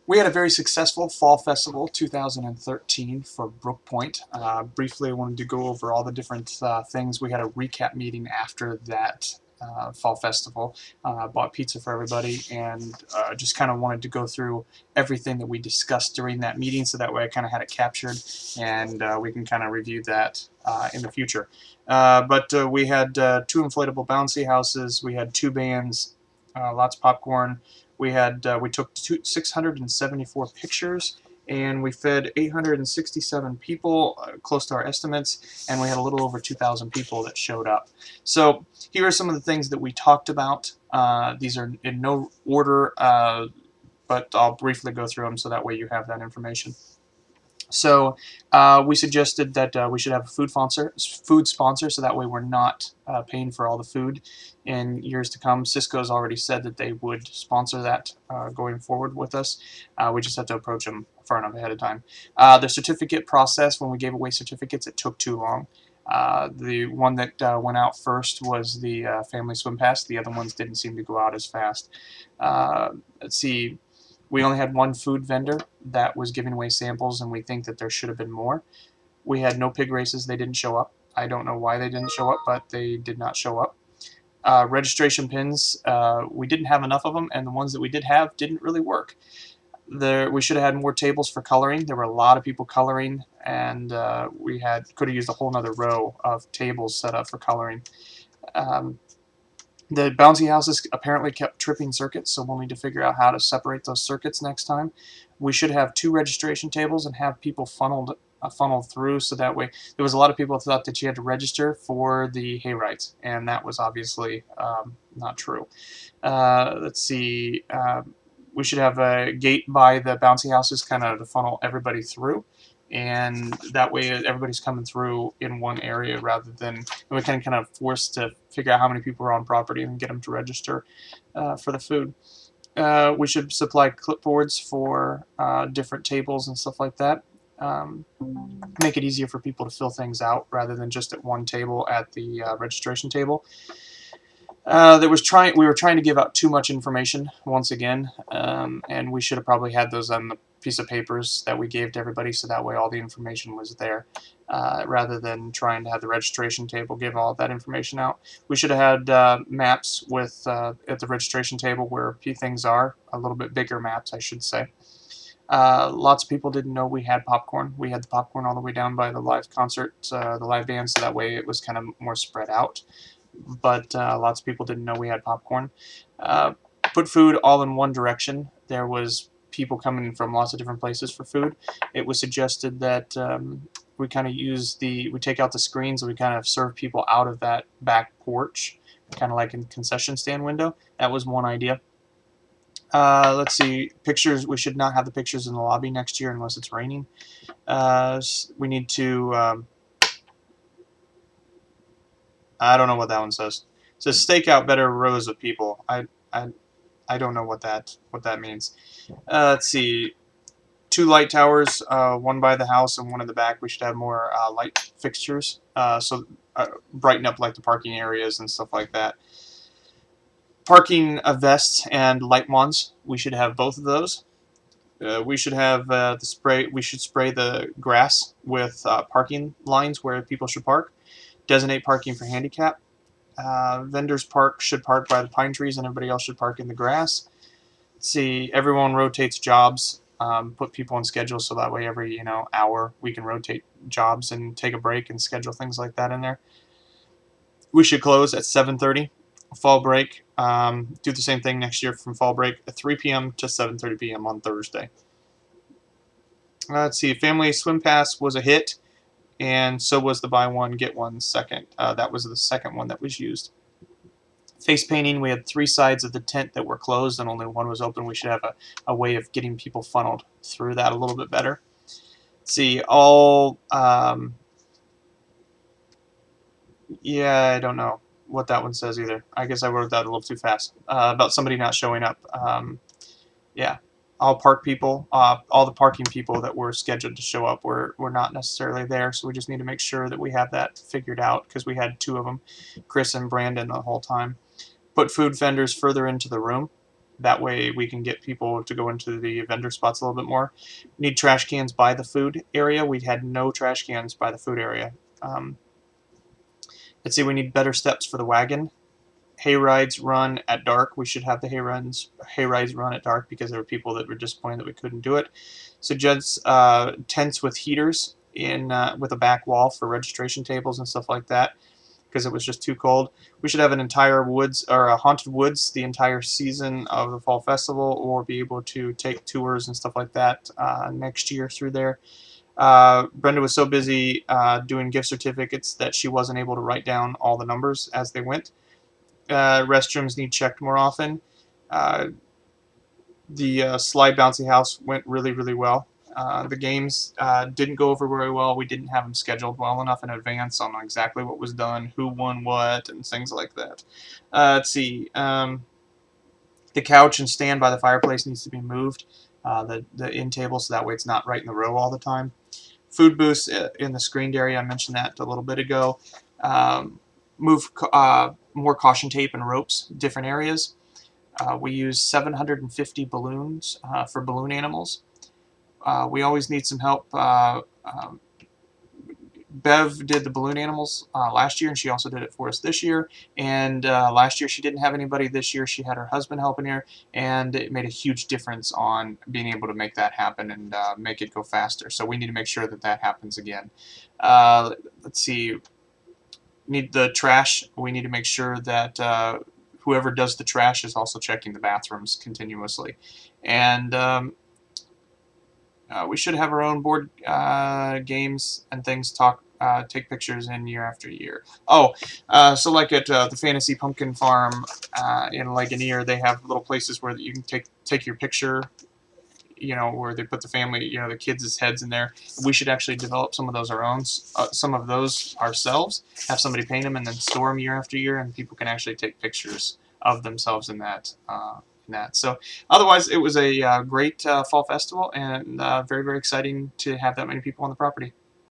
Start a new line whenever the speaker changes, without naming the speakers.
We had a very successful Fall Festival 2013 for Brook Point. Briefly, I wanted to go over all the different things. We had a recap meeting after that Fall Festival. Bought pizza for everybody and just kind of wanted to go through everything that we discussed during that meeting so that way I kind of had it captured and we can kind of review that in the future. But we had two inflatable bouncy houses, we had two bands, lots of popcorn. We took 674 pictures and we fed 867 people, close to our estimates, and we had a little over 2,000 people that showed up. So here are some of the things that we talked about. These are in no order, but I'll briefly go through them so that way you have that information. So we suggested that we should have a food sponsor, so that way we're not paying for all the food in years to come. Cisco's already said that they would sponsor that going forward with us. We just have to approach them far enough ahead of time. The certificate process, when we gave away certificates, it took too long. The one that went out first was the family swim pass. The other ones didn't seem to go out as fast. Let's see. We only had one food vendor that was giving away samples, and we think that there should have been more. We had no pig races. They didn't show up. I don't know why they didn't show up, but they did not show up. Registration pins, we didn't have enough of them, and the ones that we did have didn't really work. We should have had more tables for coloring. There were a lot of people coloring, and we could have used a whole other row of tables set up for coloring. Um, the bouncy houses apparently kept tripping circuits, so we'll need to figure out how to separate those circuits next time. We should have two registration tables and have people funneled through, so that way there was a lot of people who thought that you had to register for the hay rides, and that was obviously not true. Let's see. We should have a gate by the bouncy houses, kind of to funnel everybody through, and that way everybody's coming through in one area rather than we can kind of forced to figure out how many people are on property and get them to register for the food. We should supply clipboards for different tables and stuff like that. Um, Make it easier for people to fill things out rather than just at one table at the registration table. We were trying to give out too much information once again, and we should have probably had those on the piece of papers that we gave to everybody, so that way all the information was there, rather than trying to have the registration table give all that information out. We should have had maps with at the registration table where things are, a little bit bigger maps, I should say. Lots of people didn't know we had popcorn. We had the popcorn all the way down by the live concert, the live band, so that way it was kind of more spread out. But lots of people didn't know we had popcorn. Uh, put food all in one direction. There was people coming from lots of different places for food. It was suggested that we kind of we take out the screens and we kind of serve people out of that back porch, kind of like in concession stand window. That was one idea. Let's see, pictures. We should not have the pictures in the lobby next year unless it's raining. We need to. I don't know what that one says. It says stake out better rows of people. I, I don't know what that means. Let's see. Two light towers, one by the house and one in the back. We should have more light fixtures, so brighten up like the parking areas and stuff like that. Parking vests and light wands. We should have both of those. We should have the spray. We should spray the grass with parking lines where people should park. Designate parking for handicap. Vendors should park by the pine trees, and everybody else should park in the grass. Let's see, everyone rotates jobs. Put people on schedule so that way every hour we can rotate jobs and take a break and schedule things like that in there. We should close at 7:30. Fall break. Do the same thing next year from fall break at 3 p.m. to 7:30 p.m. on Thursday. Let's see, Family Swim Pass was a hit, and so was the buy one get one second. That was the second one that was used. Face painting, we had three sides of the tent that were closed and only one was open. We should have a way of getting people funneled through that a little bit better. Let's see, yeah, I don't know what that one says either. I guess I wrote that a little too fast. About somebody not showing up. Yeah, all the parking people that were scheduled to show up were not necessarily there, so we just need to make sure that we have that figured out because we had two of them, Chris and Brandon, the whole time. Put food vendors further into the room. That way we can get people to go into the vendor spots a little bit more. We need trash cans by the food area. We had no trash cans by the food area. Um, let's see, we need better steps for the wagon. Hay rides run at dark. We should have the hay rides run at dark because there were people that were disappointed that we couldn't do it. Suggests tents with heaters in with a back wall for registration tables and stuff like that because it was just too cold. We should have an entire woods or a haunted woods the entire season of the fall festival, or be able to take tours and stuff like that next year through there. Brenda was so busy doing gift certificates that she wasn't able to write down all the numbers as they went. Restrooms need checked more often. Uh, the slide bouncy house went really, really well. The games didn't go over very well. We didn't have them scheduled well enough in advance on exactly what was done, who won what, and things like that. Let's see. The couch and stand by the fireplace needs to be moved. The end table, so that way it's not right in the row all the time. Food booths in the screened area, I mentioned that a little bit ago. Move more caution tape and ropes, different areas. We use 750 balloons for balloon animals. We always need some help. Bev did the balloon animals last year, and she also did it for us this year. And last year she didn't have anybody. This year she had her husband helping her, and it made a huge difference on being able to make that happen and make it go faster. So we need to make sure that that happens again. Let's see. Need the trash. We need to make sure that whoever does the trash is also checking the bathrooms continuously. And we should have our own board games and things. Take pictures in year after year. Oh, so like at the Fantasy Pumpkin Farm in Ligonier, they have little places where you can take your picture. You know, where they put the family, you know, the kids' heads in there. We should actually develop some of those some of those ourselves. Have somebody paint them and then store them year after year, and people can actually take pictures of themselves in that. So otherwise, it was a great fall festival, and very, very exciting to have that many people on the property.